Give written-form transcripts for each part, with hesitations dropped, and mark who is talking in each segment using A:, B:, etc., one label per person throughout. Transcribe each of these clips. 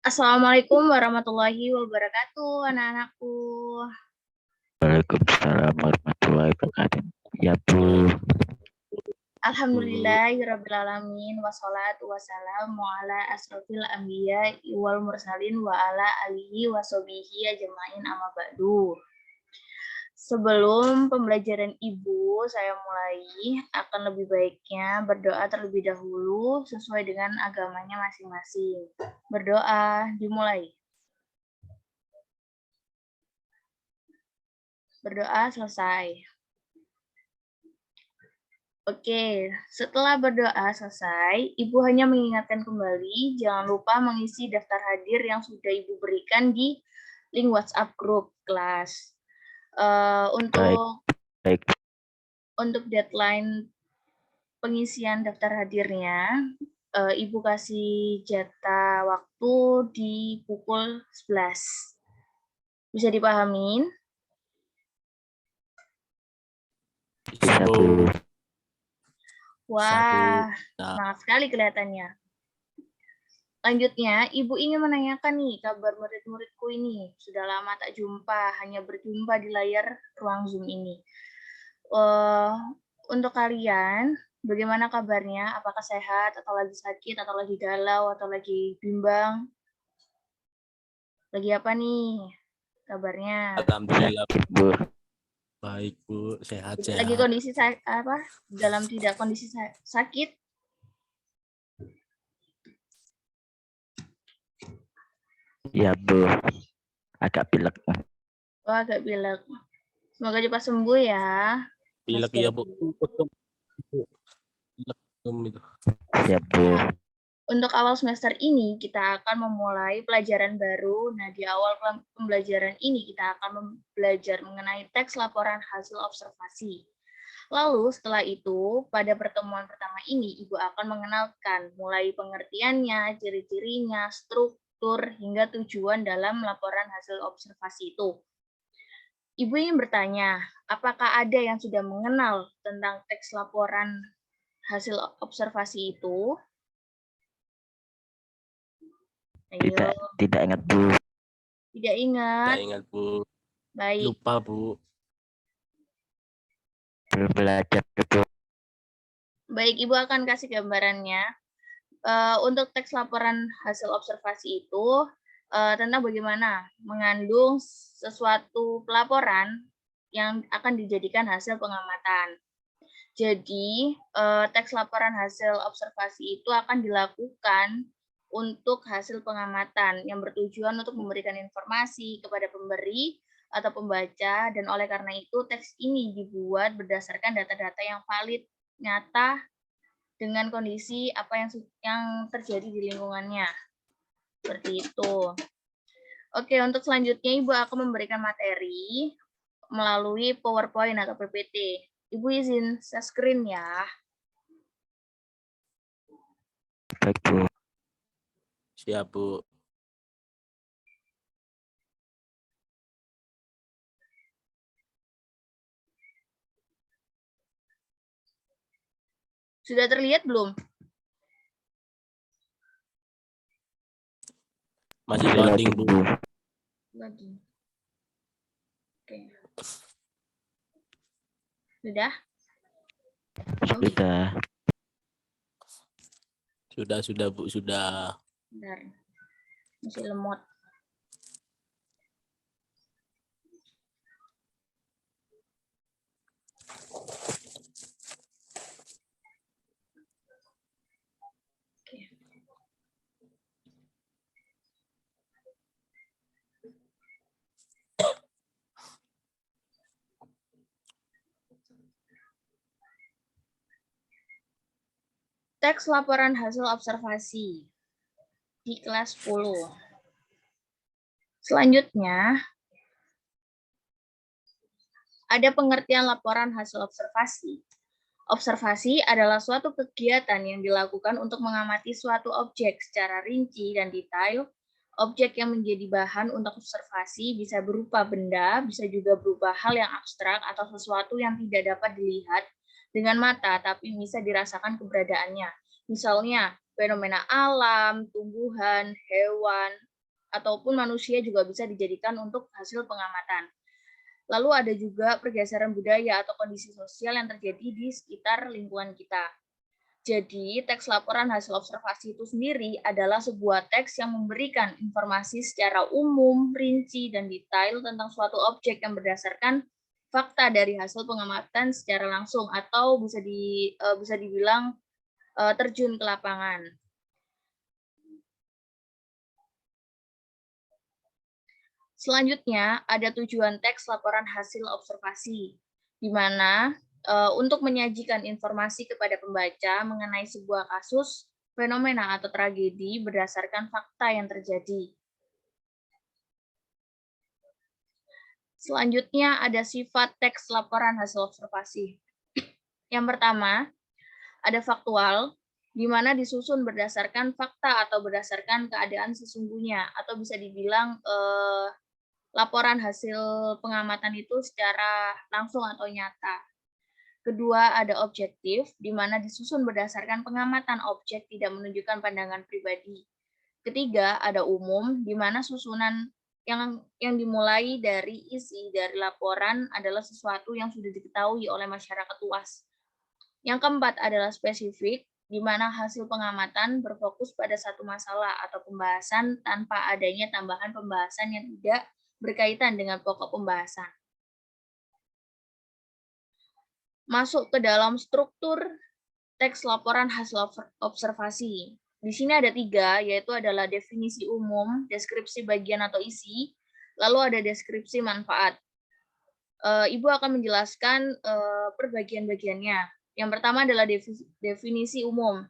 A: Assalamualaikum warahmatullahi wabarakatuh, anak-anakku.
B: Waalaikumsalam warahmatullahi wabarakatuh. Ya Bu.
A: Alhamdulillahirrabbilalamin. Wassalatu wassalamu ala asrofil anbiya wal mursalin wa ala alihi wa sobihi ajma'in amma ba'du. Sebelum pembelajaran Ibu saya mulai, akan lebih baiknya berdoa terlebih dahulu sesuai dengan agamanya masing-masing. Berdoa, dimulai. Berdoa selesai. Oke, setelah berdoa selesai, Ibu hanya mengingatkan kembali, jangan lupa mengisi daftar hadir yang sudah Ibu berikan di link WhatsApp grup kelas. Untuk deadline pengisian daftar hadirnya, Ibu kasih jatah waktu di pukul 11. Bisa dipahamin?
B: Bisa Bu.
A: Wah, semangat sekali kelihatannya. Lanjutnya, Ibu ingin menanyakan nih kabar murid-muridku ini. Sudah lama tak jumpa, hanya berjumpa di layar ruang Zoom ini. Untuk kalian, bagaimana kabarnya? Apakah sehat, atau lagi sakit, atau lagi galau, atau lagi bimbang? Lagi apa nih kabarnya?
B: Alhamdulillah Bu. Baik Bu, sehat-sehat.
A: Lagi kondisi apa? Dalam tidak kondisi sakit?
B: Ya Bu, agak pilek.
A: Oh, agak pilek. Semoga cepat sembuh ya.
B: Pilek ya Bu. Ya Bu.
A: Untuk awal semester ini, kita akan memulai pelajaran baru. Nah, di awal pembelajaran ini, kita akan belajar mengenai teks laporan hasil observasi. Lalu, setelah itu, pada pertemuan pertama ini, Ibu akan mengenalkan mulai pengertiannya, ciri-cirinya, struktur, hingga tujuan dalam laporan hasil observasi itu. Ibu ingin bertanya, apakah ada yang sudah mengenal tentang teks laporan hasil observasi itu? Ayo.
B: Tidak ingat Bu.
A: Tidak ingat.
B: Tidak ingat Bu.
A: Baik.
B: Lupa Bu. Belum belajar Bu.
A: Baik, Ibu akan kasih gambarannya. Untuk teks laporan hasil observasi itu tentang bagaimana mengandung sesuatu pelaporan yang akan dijadikan hasil pengamatan. Jadi, teks laporan hasil observasi itu akan dilakukan untuk hasil pengamatan yang bertujuan untuk memberikan informasi kepada pemberi atau pembaca, dan oleh karena itu teks ini dibuat berdasarkan data-data yang valid, nyata, dengan kondisi apa yang terjadi di lingkungannya. Seperti itu. Oke, untuk selanjutnya Ibu akan memberikan materi melalui PowerPoint atau PPT. Ibu izin share screen ya.
B: Baik Bu. Siap Bu.
A: Sudah terlihat belum?
B: Masih loading Bu.
A: Loading. Oke. Sudah?
B: Sudah Bu, sudah.
A: Bentar. Masih lemot. Teks laporan hasil observasi di kelas 10. Selanjutnya, ada pengertian laporan hasil observasi. Observasi adalah suatu kegiatan yang dilakukan untuk mengamati suatu objek secara rinci dan detail. Objek yang menjadi bahan untuk observasi bisa berupa benda, bisa juga berupa hal yang abstrak atau sesuatu yang tidak dapat dilihat dengan mata, tapi bisa dirasakan keberadaannya. Misalnya, fenomena alam, tumbuhan, hewan, ataupun manusia juga bisa dijadikan untuk hasil pengamatan. Lalu ada juga pergeseran budaya atau kondisi sosial yang terjadi di sekitar lingkungan kita. Jadi, teks laporan hasil observasi itu sendiri adalah sebuah teks yang memberikan informasi secara umum, rinci, dan detail tentang suatu objek yang berdasarkan fakta dari hasil pengamatan secara langsung atau bisa dibilang terjun ke lapangan. Selanjutnya, ada tujuan teks laporan hasil observasi, di mana untuk menyajikan informasi kepada pembaca mengenai sebuah kasus, fenomena, atau tragedi berdasarkan fakta yang terjadi. Selanjutnya, ada sifat teks laporan hasil observasi. Yang pertama, ada faktual, di mana disusun berdasarkan fakta atau berdasarkan keadaan sesungguhnya, atau bisa dibilang laporan hasil pengamatan itu secara langsung atau nyata. Kedua, ada objektif, di mana disusun berdasarkan pengamatan objek tidak menunjukkan pandangan pribadi. Ketiga, ada umum, di mana susunan yang dimulai dari isi dari laporan adalah sesuatu yang sudah diketahui oleh masyarakat luas. Yang keempat adalah spesifik, di mana hasil pengamatan berfokus pada satu masalah atau pembahasan tanpa adanya tambahan pembahasan yang tidak berkaitan dengan pokok pembahasan. Masuk ke dalam struktur teks laporan hasil observasi. Di sini ada 3, yaitu adalah definisi umum, deskripsi bagian atau isi, lalu ada deskripsi manfaat. Ibu akan menjelaskan per bagian-bagiannya. Yang pertama adalah definisi umum,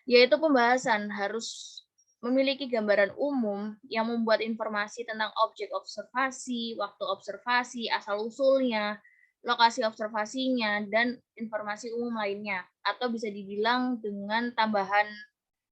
A: yaitu pembahasan harus memiliki gambaran umum yang membuat informasi tentang objek observasi, waktu observasi, asal-usulnya, lokasi observasinya, dan informasi umum lainnya, atau bisa dibilang dengan tambahan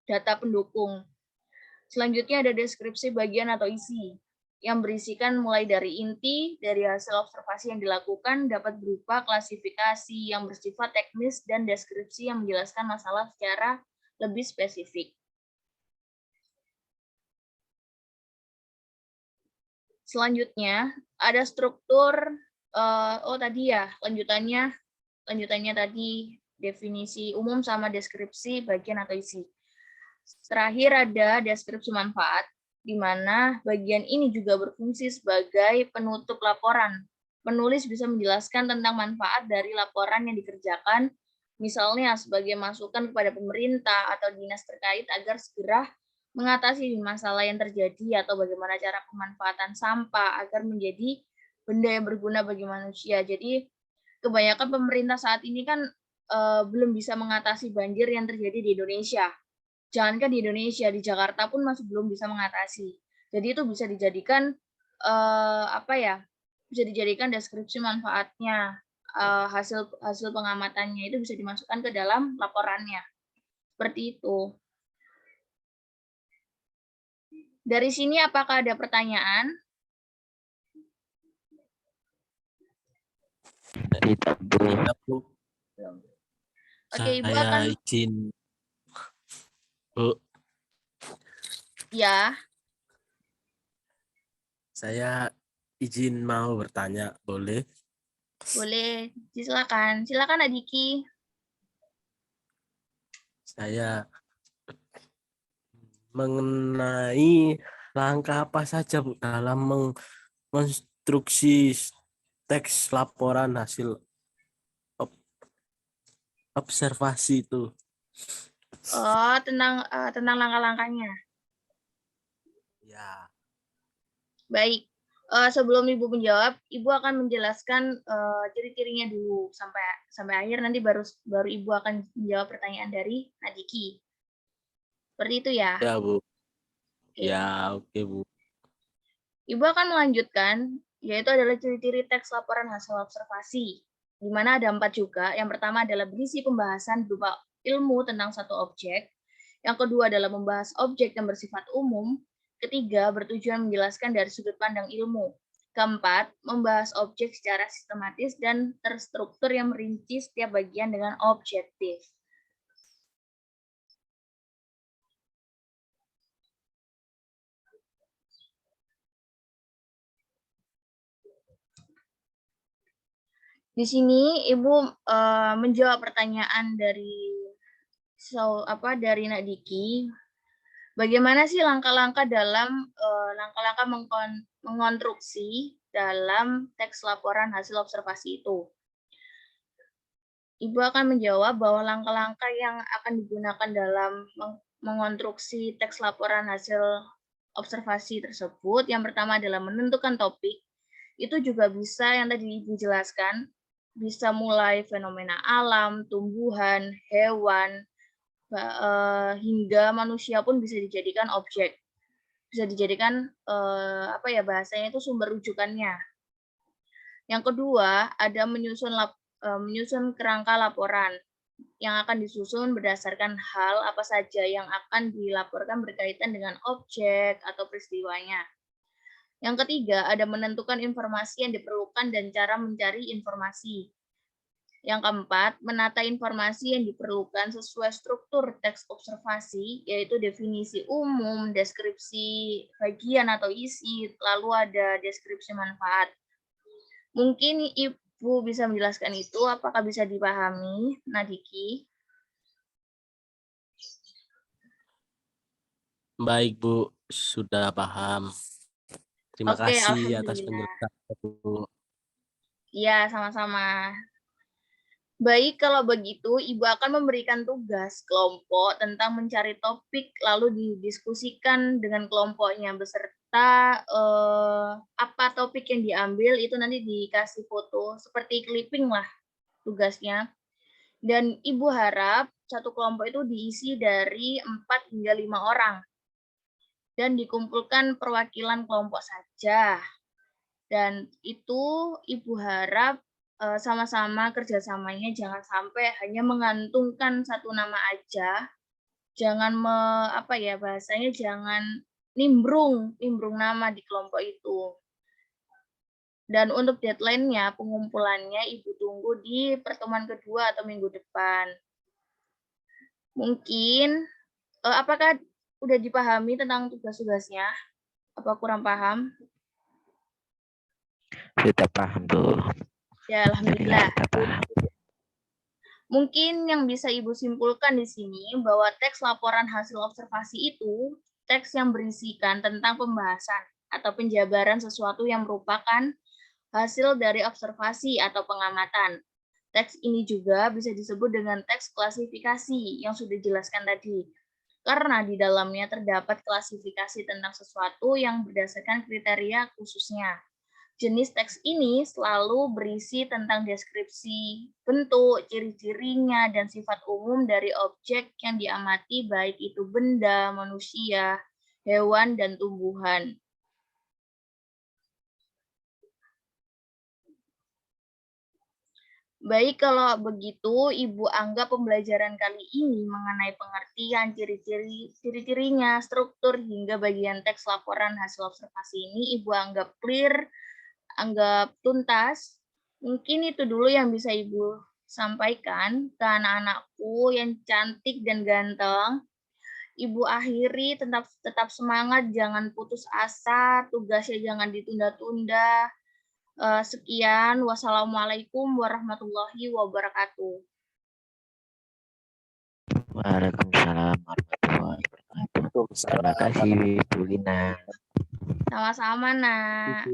A: data pendukung. Selanjutnya ada deskripsi bagian atau isi, yang berisikan mulai dari inti, dari hasil observasi yang dilakukan, dapat berupa klasifikasi yang bersifat teknis, dan deskripsi yang menjelaskan masalah secara lebih spesifik. Selanjutnya, ada struktur, lanjutannya tadi definisi umum sama deskripsi bagian atau isi. Terakhir ada deskripsi manfaat, di mana bagian ini juga berfungsi sebagai penutup laporan. Penulis bisa menjelaskan tentang manfaat dari laporan yang dikerjakan, misalnya sebagai masukan kepada pemerintah atau dinas terkait agar segera mengatasi masalah yang terjadi atau bagaimana cara pemanfaatan sampah agar menjadi benda yang berguna bagi manusia. Jadi kebanyakan pemerintah saat ini kan belum bisa mengatasi banjir yang terjadi di Indonesia. Jangankan di Indonesia, di Jakarta pun masih belum bisa mengatasi. Jadi itu bisa dijadikan bisa dijadikan deskripsi manfaatnya, hasil pengamatannya itu bisa dimasukkan ke dalam laporannya. Seperti itu. Dari sini apakah ada pertanyaan?
B: Tidak, Bu.
A: Oke, Ibu
B: Saya
A: akan
B: izin, Bu.
A: ya.
B: Saya izin mau bertanya, boleh?
A: Boleh, silakan. Silakan Adiki.
B: Saya mengenai langkah apa saja, Bu, dalam mengonstruksi teks laporan hasil observasi itu.
A: Oh, tentang langkah-langkahnya.
B: Ya.
A: Baik. Sebelum Ibu menjawab, Ibu akan menjelaskan ciri-cirinya dulu sampai akhir, nanti baru Ibu akan menjawab pertanyaan dari Nadiki. Seperti itu ya.
B: Ya, Bu.
A: Oke.
B: Ya, oke, Bu.
A: Ibu akan melanjutkan, yaitu adalah ciri-ciri teks laporan hasil observasi, di mana ada 4 juga. Yang pertama adalah berisi pembahasan berupa ilmu tentang satu objek. Yang kedua adalah membahas objek yang bersifat umum. Ketiga, bertujuan menjelaskan dari sudut pandang ilmu. Keempat, membahas objek secara sistematis dan terstruktur yang merinci setiap bagian dengan objektif. Di sini Ibu menjawab pertanyaan dari dari Nak Diki. Bagaimana sih langkah-langkah dalam langkah-langkah mengonstruksi dalam teks laporan hasil observasi itu? Ibu akan menjawab bahwa langkah-langkah yang akan digunakan dalam mengonstruksi teks laporan hasil observasi tersebut, yang pertama adalah menentukan topik. Itu juga bisa yang tadi Ibu jelaskan, bisa mulai fenomena alam, tumbuhan, hewan, hingga manusia pun bisa dijadikan objek. Bisa dijadikan bahasanya itu sumber rujukannya. Yang kedua, ada menyusun kerangka laporan yang akan disusun berdasarkan hal apa saja yang akan dilaporkan berkaitan dengan objek atau peristiwanya. Yang ketiga, ada menentukan informasi yang diperlukan dan cara mencari informasi. Yang keempat, menata informasi yang diperlukan sesuai struktur teks observasi, yaitu definisi umum, deskripsi bagian atau isi, lalu ada deskripsi manfaat. Mungkin Ibu bisa menjelaskan itu, apakah bisa dipahami, Nadiki?
B: Baik, Bu. Sudah paham. Terima
A: Oke,
B: kasih atas
A: alhamdulillah.
B: penjelasannya, Bu.
A: Iya, sama-sama. Baik, kalau begitu Ibu akan memberikan tugas kelompok tentang mencari topik lalu didiskusikan dengan kelompoknya beserta apa topik yang diambil itu nanti dikasih foto seperti clipping lah tugasnya. Dan Ibu harap satu kelompok itu diisi dari 4 hingga 5 orang dan dikumpulkan perwakilan kelompok saja. Dan itu Ibu harap sama-sama kerjasamanya jangan sampai hanya mengantungkan satu nama aja, jangan bahasanya jangan nimbrung nama di kelompok itu. Dan untuk deadline-nya, pengumpulannya Ibu tunggu di pertemuan kedua atau minggu depan. Mungkin apakah udah dipahami tentang tugas-tugasnya? Apa kurang paham?
C: Sudah paham, Bu.
A: Ya, alhamdulillah.
C: Sudah paham.
A: Mungkin yang bisa Ibu simpulkan di sini bahwa teks laporan hasil observasi itu teks yang berisikan tentang pembahasan atau penjabaran sesuatu yang merupakan hasil dari observasi atau pengamatan. Teks ini juga bisa disebut dengan teks klasifikasi yang sudah dijelaskan tadi, karena di dalamnya terdapat klasifikasi tentang sesuatu yang berdasarkan kriteria khususnya. Jenis teks ini selalu berisi tentang deskripsi bentuk, ciri-cirinya, dan sifat umum dari objek yang diamati, baik itu benda, manusia, hewan, dan tumbuhan. Baik, kalau begitu Ibu anggap pembelajaran kali ini mengenai pengertian, ciri-cirinya, struktur, hingga bagian teks laporan hasil observasi ini Ibu anggap clear, anggap tuntas. Mungkin itu dulu yang bisa Ibu sampaikan ke anak-anakku yang cantik dan ganteng. Ibu akhiri tetap semangat, jangan putus asa, tugasnya jangan ditunda-tunda. Sekian, wassalamualaikum warahmatullahi wabarakatuh.
C: Waalaikumsalam warahmatullahi wabarakatuh. Terima kasih, Bu Lina.
A: Sama-sama, Nak.